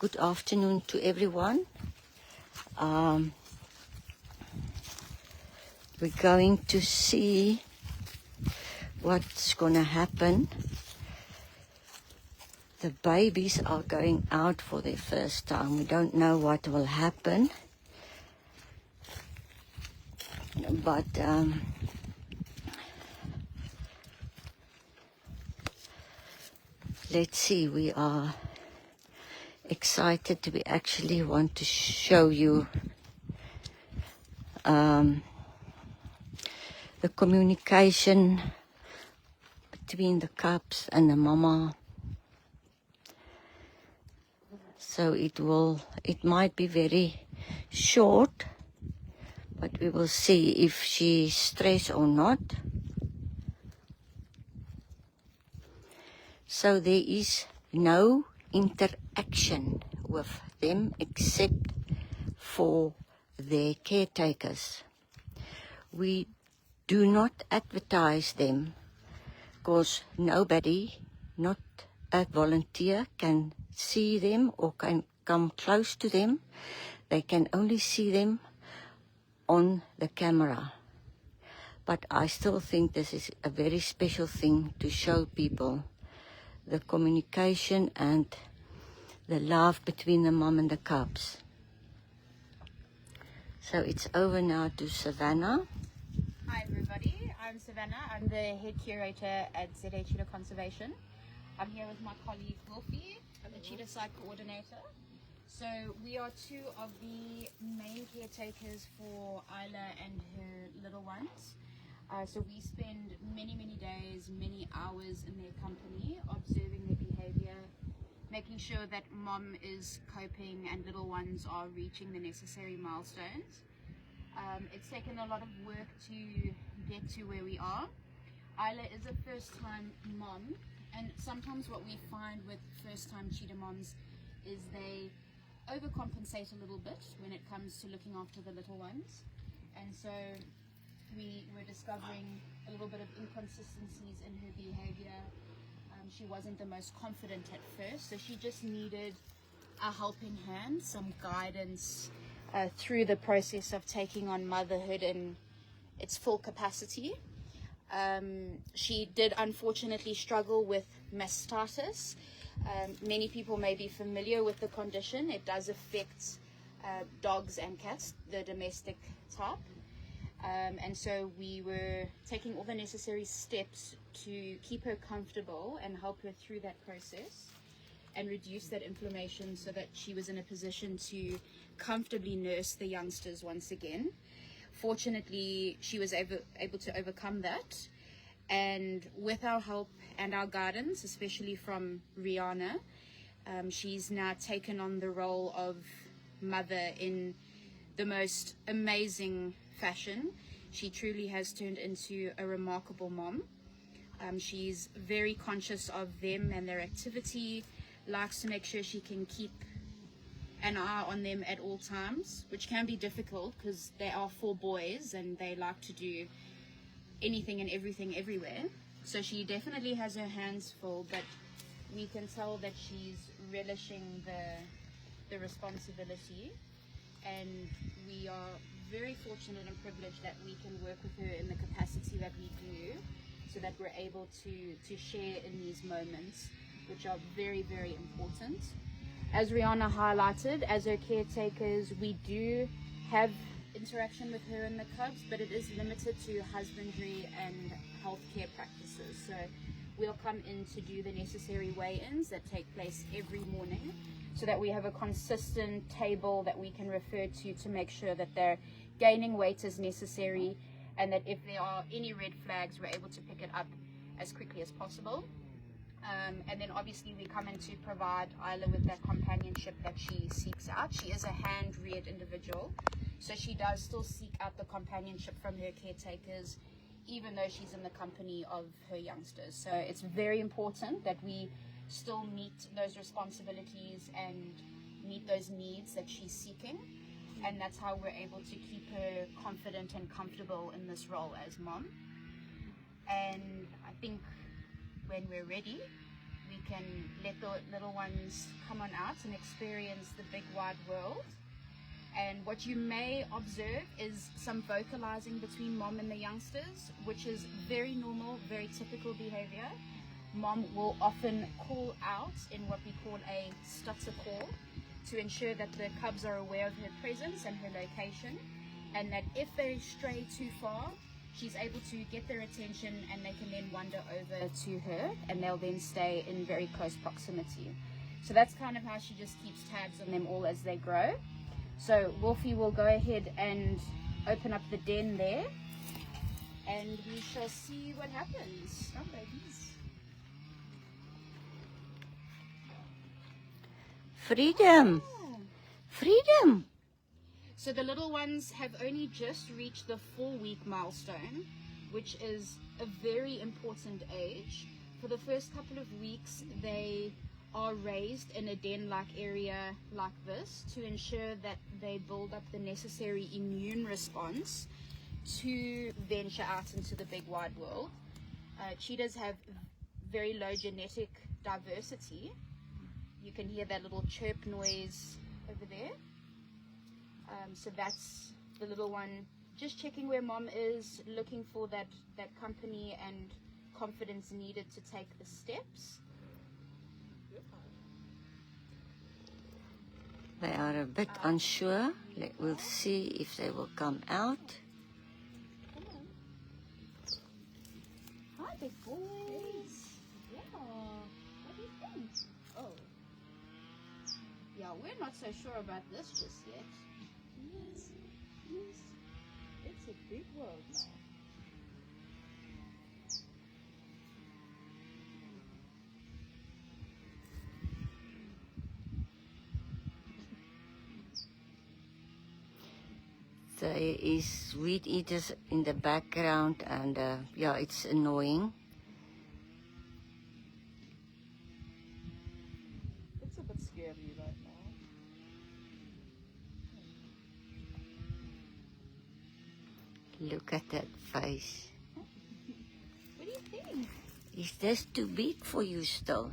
Good afternoon to everyone. We're going to see what's going to happen. The babies are going out for their first time. We don't know what will happen. But let's see, we are excited. We actually want to show you the communication between the cubs and the mama. So it might be very short, but we will see if she's stressed or not. So there is no interaction with them except for their caretakers. We do not advertise them because nobody, not a volunteer, can see them or can come close to them. They can only see them on the camera. But I still think this is a very special thing to show people the communication and the love between the mom and the cubs. So it's over now to Savannah. Hi everybody, I'm Savannah. I'm the head curator at ZA Cheetah Conservation. I'm here with my colleague Wolfie, the Cheetah Site Coordinator. So we are two of the main caretakers for Isla and her little ones. So we spend many days, many hours in their company, observing their behavior, making sure that mom is coping and little ones are reaching the necessary milestones. It's taken a lot of work to get to where we are. Isla is a first-time mom, and sometimes what we find with first-time cheetah moms is they overcompensate a little bit when it comes to looking after the little ones. And so we were discovering a little bit of inconsistencies in her behavior. She wasn't the most confident at first, so she just needed a helping hand, some guidance through the process of taking on motherhood in its full capacity. She did unfortunately struggle with mastitis. Many people may be familiar with the condition. It does affect dogs and cats, the domestic type. And so we were taking all the necessary steps to keep her comfortable and help her through that process and reduce that inflammation so that she was in a position to comfortably nurse the youngsters once again. Fortunately, she was able to overcome that. And with our help and our guidance, especially from Rihanna, she's now taken on the role of mother in the most amazing fashion. She truly has turned into a remarkable mom. She's very conscious of them and their activity, likes to make sure she can keep an eye on them at all times, which can be difficult because they are 4 boys and they like to do anything and everything everywhere. So she definitely has her hands full, but we can tell that she's relishing the responsibility, and we are very fortunate and privileged that we can work with her in the capacity that we do, so that we're able to share in these moments, which are very important. As Rihanna highlighted, as her caretakers, we do have interaction with her and the cubs, but it is limited to husbandry and healthcare practices. So we'll come in to do the necessary weigh-ins that take place every morning, so that we have a consistent table that we can refer to make sure that they're gaining weight as necessary, and that if there are any red flags, we're able to pick it up as quickly as possible. And then obviously we come in to provide Isla with that companionship that she seeks out. She is a hand-reared individual, so she does still seek out the companionship from her caretakers, even though she's in the company of her youngsters. So it's very important that we still meet those responsibilities and meet those needs that she's seeking. And that's how we're able to keep her confident and comfortable in this role as mom. And I think when we're ready, we can let the little ones come on out and experience the big wide world. And what you may observe is some vocalizing between mom and the youngsters, which is very normal, very typical behavior. Mom will often call out in what we call a stutter call to ensure that the cubs are aware of her presence and her location, and that if they stray too far, she's able to get their attention and they can then wander over to her, and they'll then stay in very close proximity. So that's kind of how she just keeps tabs on them all as they grow. So Wolfie will go ahead and open up the den there, and we shall see what happens. Come, babies. Freedom! Freedom! So the little ones have only just reached the 4-week milestone, which is a very important age. For the first couple of weeks, they are raised in a den-like area like this to ensure that they build up the necessary immune response to venture out into the big wide world. Cheetahs have very low genetic diversity. You can hear that little chirp noise over there. So that's the little one just checking where mom is, looking for that company and confidence needed to take the steps. They are a bit unsure. We'll see if they will come out. Come on. Hi, big boys. Yeah. What do you think? Oh. Yeah, we're not so sure about this just yet. Yes. It's a big world now. There is weed eaters in the background, and yeah, it's annoying. It's a bit scary right now. Look at that face. What do you think? Is this too big for you still?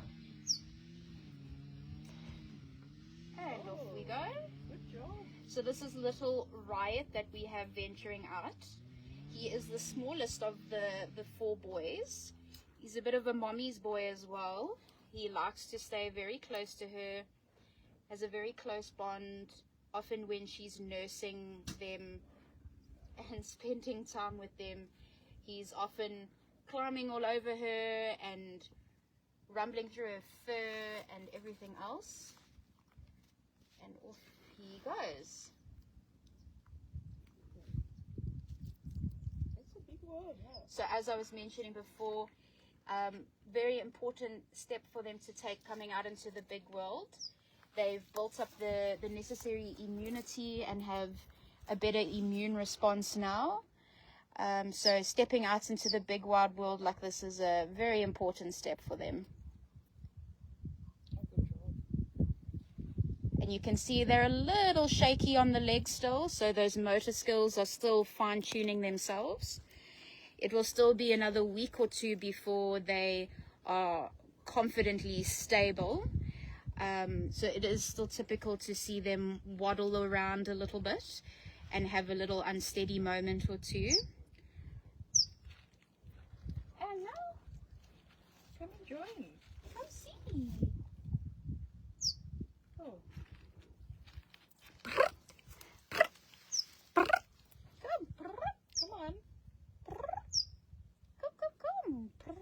And off we go. Good job. So this is little Riot that we have venturing out. He is the smallest of the 4 boys. He's a bit of a mommy's boy as well. He likes to stay very close to her, has a very close bond, often when she's nursing them and spending time with them. He's often climbing all over her and rumbling through her fur and everything else. And off he goes. It's a big world, yeah. So as I was mentioning before, very important step for them to take coming out into the big world. They've built up the necessary immunity and have a better immune response now. So stepping out into the big wide world like this is a very important step for them. Oh, good job. And you can see they're a little shaky on the legs still, so those motor skills are still fine-tuning themselves. It will still be another week or 2 before they are confidently stable. So it is still typical to see them waddle around a little bit and have a little unsteady moment or 2. And now, Come and join. come see. Oh, Come. come on. Come.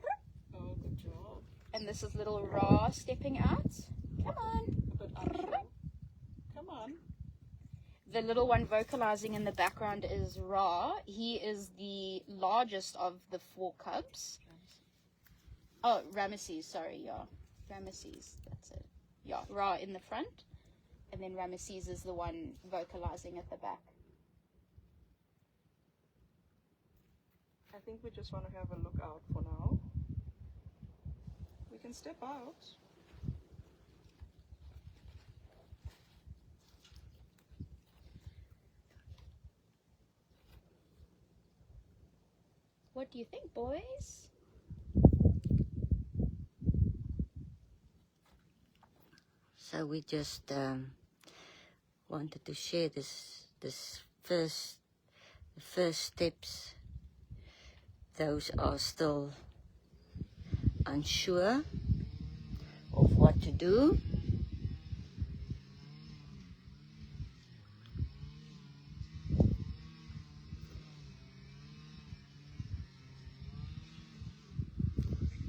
Oh, good job. And this is little Ra stepping out. Come on. A bit unsure. Come on. The little one vocalizing in the background is Ra. He is the largest of the 4 cubs. Oh, Ramesses, sorry, yeah. Ramesses, that's it. Yeah, Ra in the front. And then Ramesses is the one vocalizing at the back. I think we just want to have a look out for now. We can step out. What do you think, boys? So we just wanted to share this first steps. Those are still unsure of what to do.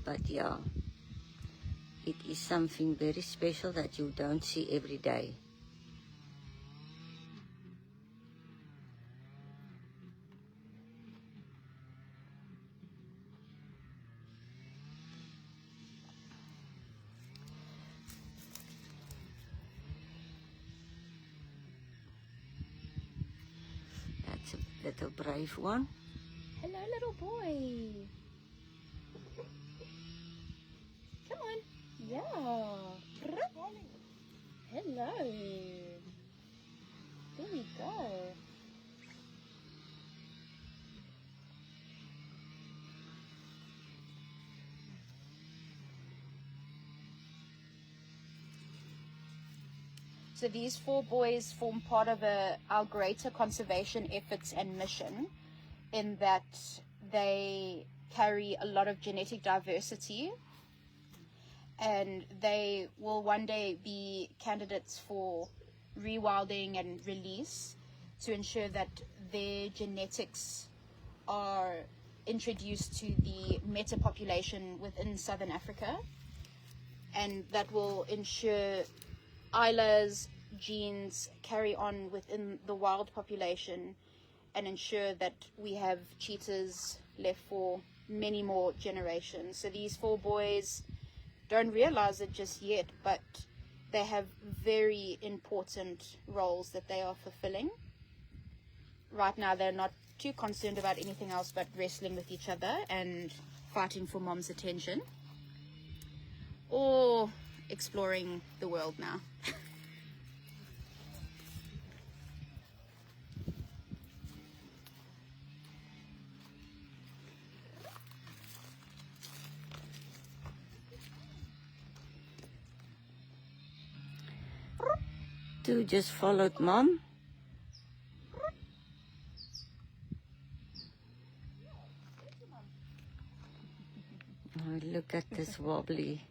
But yeah, it is something very special that you don't see every day. That's a little brave one. Hello, little boy. Come on. Yeah. Hello. There we go. So these 4 boys form part of our greater conservation efforts and mission, in that they carry a lot of genetic diversity, and they will one day be candidates for rewilding and release to ensure that their genetics are introduced to the meta population within Southern Africa, and that will ensure Isla's genes carry on within the wild population and ensure that we have cheetahs left for many more generations. So these 4 boys don't realize it just yet, but they have very important roles that they are fulfilling. Right now they're not too concerned about anything else but wrestling with each other and fighting for mom's attention, or exploring the world now. Two just followed mom. Oh, look at this wobbly.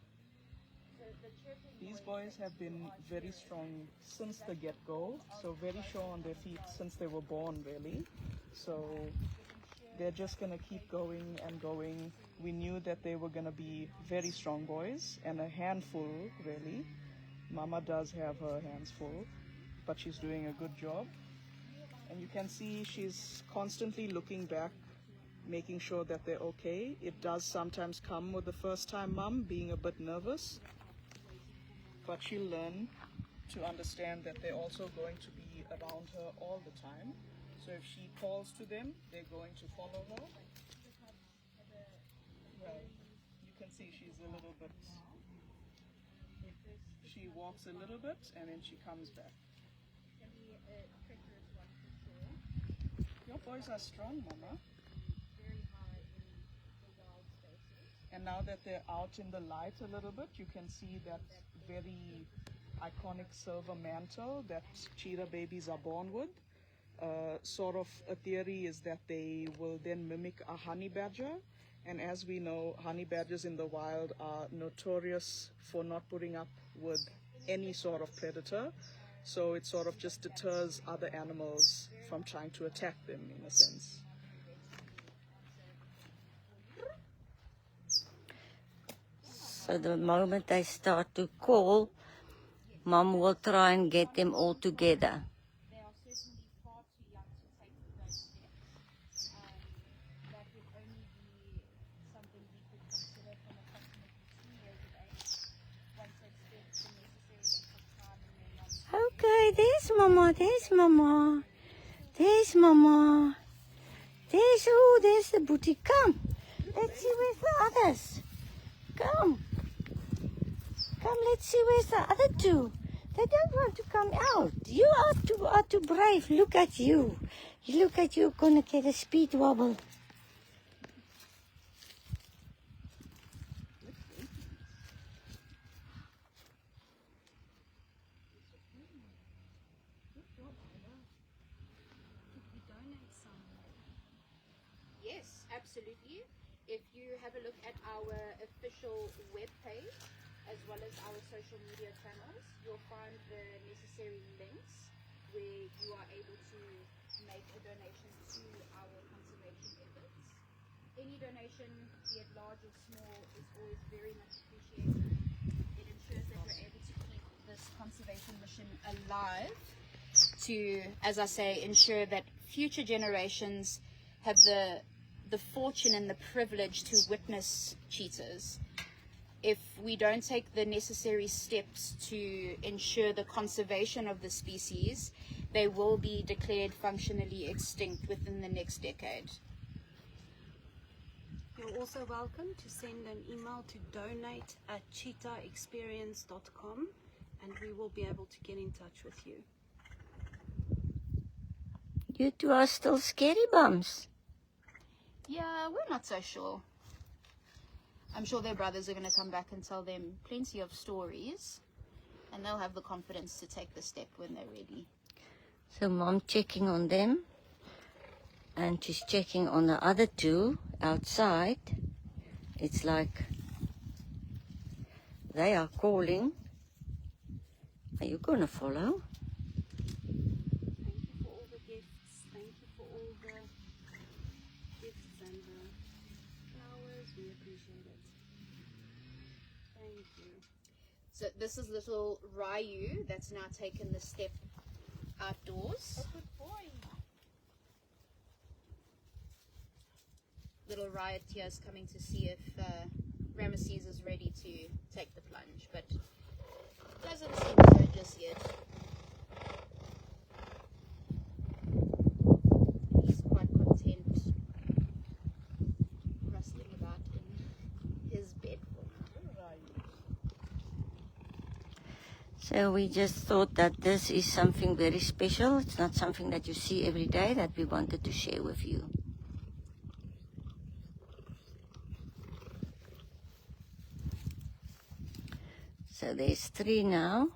These boys have been very strong since the get-go, so very sure on their feet since they were born, really. So they're just going to keep going and going. We knew that they were going to be very strong boys and a handful, really. Mama does have her hands full, but she's doing a good job. And you can see she's constantly looking back, making sure that they're okay. It does sometimes come with the first-time mom being a bit nervous, but she'll learn to understand that they're also going to be around her all the time. So if she calls to them, they're going to follow her. Well, you can see she's a little bit, she walks a little bit and then she comes back. Your boys are strong, Mama. And now that they're out in the light a little bit, you can see that very iconic silver mantle that cheetah babies are born with. Sort of a theory is that they will then mimic a honey badger. And as we know, honey badgers in the wild are notorious for not putting up with any sort of predator. So it sort of just deters other animals from trying to attack them, in a sense. So the moment they start to call, mom will try and get them all together. They are certainly far too young to take those steps. That would only be something we could consider from approximately 2 years of age, once they've spent the necessary length of time in their mom's. Okay, there's mama, there's mama. There's mama. There's the booty. Come, let's see where's the others. Come, let's see where's the other 2. They don't want to come out. You are too brave. Look at you. Look at you, gonna get a speed wobble. absolutely. If you have a look at our official webpage, as well as our social media channels, you'll find the necessary links where you are able to make a donation to our conservation efforts. Any donation, be it large or small, is always very much appreciated. It ensures that we're able to keep this conservation mission alive to, as I say, ensure that future generations have the fortune and the privilege to witness cheetahs. If we don't take the necessary steps to ensure the conservation of the species, they will be declared functionally extinct within the next decade. You're also welcome to send an email to donate@cheetahexperience.com and we will be able to get in touch with you. You two are still scary bums. Yeah, we're not so sure. I'm sure their brothers are going to come back and tell them plenty of stories, and they'll have the confidence to take the step when they're ready. So Mom checking on them, and she's checking on the other two outside. It's like they are calling. Are you going to follow? Thank you for all the gifts. Thank you for all the gifts and the flowers. We appreciate it. Thank you. So this is little Ryu that's now taken the step outdoors. Good boy. Little Riot here is coming to see if Ramesses is ready to take the plunge, but doesn't seem so just yet. He's quite content rustling about in his bed for now. So we just thought that this is something very special. It's not something that you see every day, that we wanted to share with you. So there's 3 now.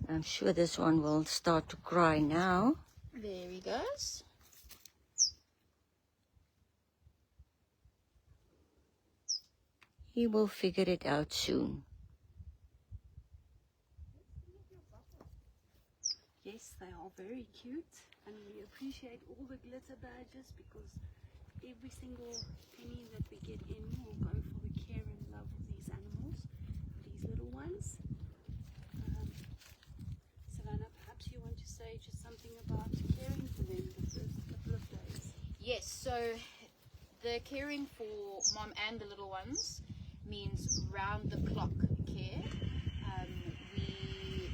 I'm sure this one will start to cry now. There he goes. He will figure it out soon. Yes, they are very cute and we appreciate all the glitter badges because every single penny that we get in will go for the care and love of these animals, these little ones. Savannah, perhaps you want to say just something about caring for them the first couple of days. Yes, so the caring for Mom and the little ones means round-the-clock care. We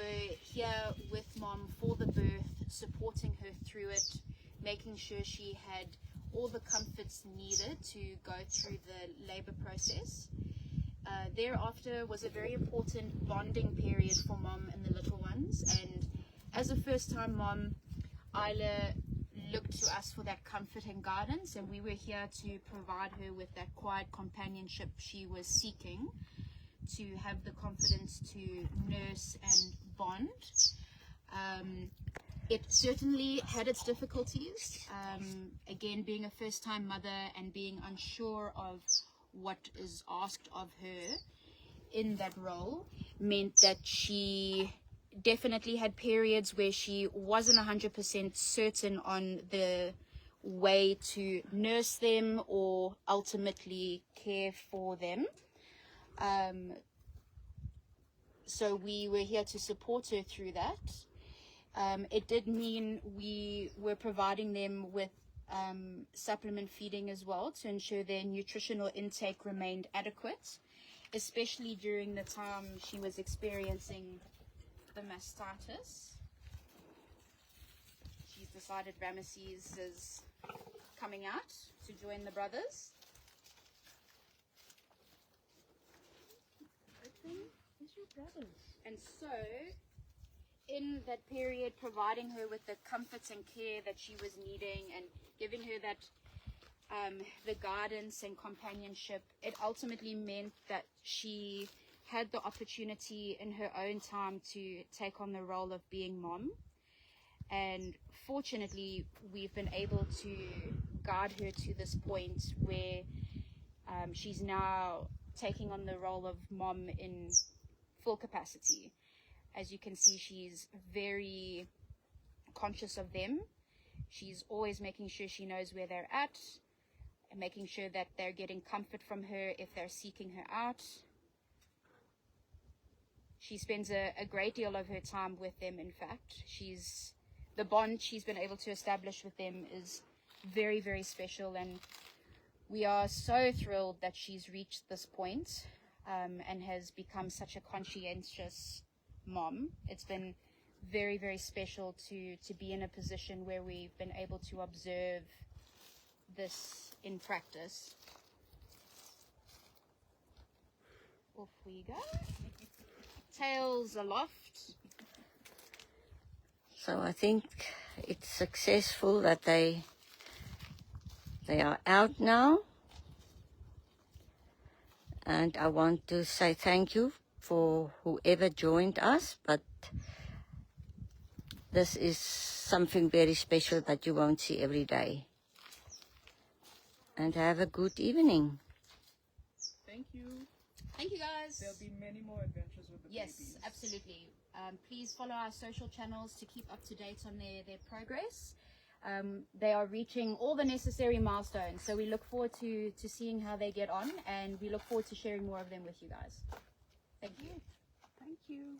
were here with Mom for the birth, supporting her through it, making sure she had all the comforts needed to go through the labor process. Thereafter was a very important bonding period for Mom and the little ones, and as a first-time mom, Isla looked to us for that comfort and guidance, and we were here to provide her with that quiet companionship she was seeking, to have the confidence to nurse and bond. It certainly had its difficulties, again being a first-time mother and being unsure of what is asked of her in that role meant that she definitely had periods where she wasn't 100% certain on the way to nurse them or ultimately care for them. So we were here to support her through that. It did mean we were providing them with supplement feeding as well to ensure their nutritional intake remained adequate, especially during the time she was experiencing the mastitis. She's decided Ramesses is coming out to join the brothers. And so, in that period, providing her with the comforts and care that she was needing and giving her that the guidance and companionship, it ultimately meant that she had the opportunity in her own time to take on the role of being mom. And fortunately, we've been able to guide her to this point where she's now taking on the role of mom in full capacity. As you can see, she's very conscious of them. She's always making sure she knows where they're at, and making sure that they're getting comfort from her if they're seeking her out. She spends a great deal of her time with them. In fact, the bond she's been able to establish with them is very, very special, and we are so thrilled that she's reached this point and has become such a conscientious mom. It's been very, very special to be in a position where we've been able to observe this in practice. Off we go. Tails aloft. So I think it's successful that they are out now. And I want to say thank you for whoever joined us, but this is something very special that you won't see every day. And have a good evening. Thank you. Thank you, guys. There'll be many more adventures with the Yes, babies. absolutely. Please follow our social channels to keep up to date on their progress. They are reaching all the necessary milestones, so we look forward to seeing how they get on, and we look forward to sharing more of them with you guys. Thank you. Thank you.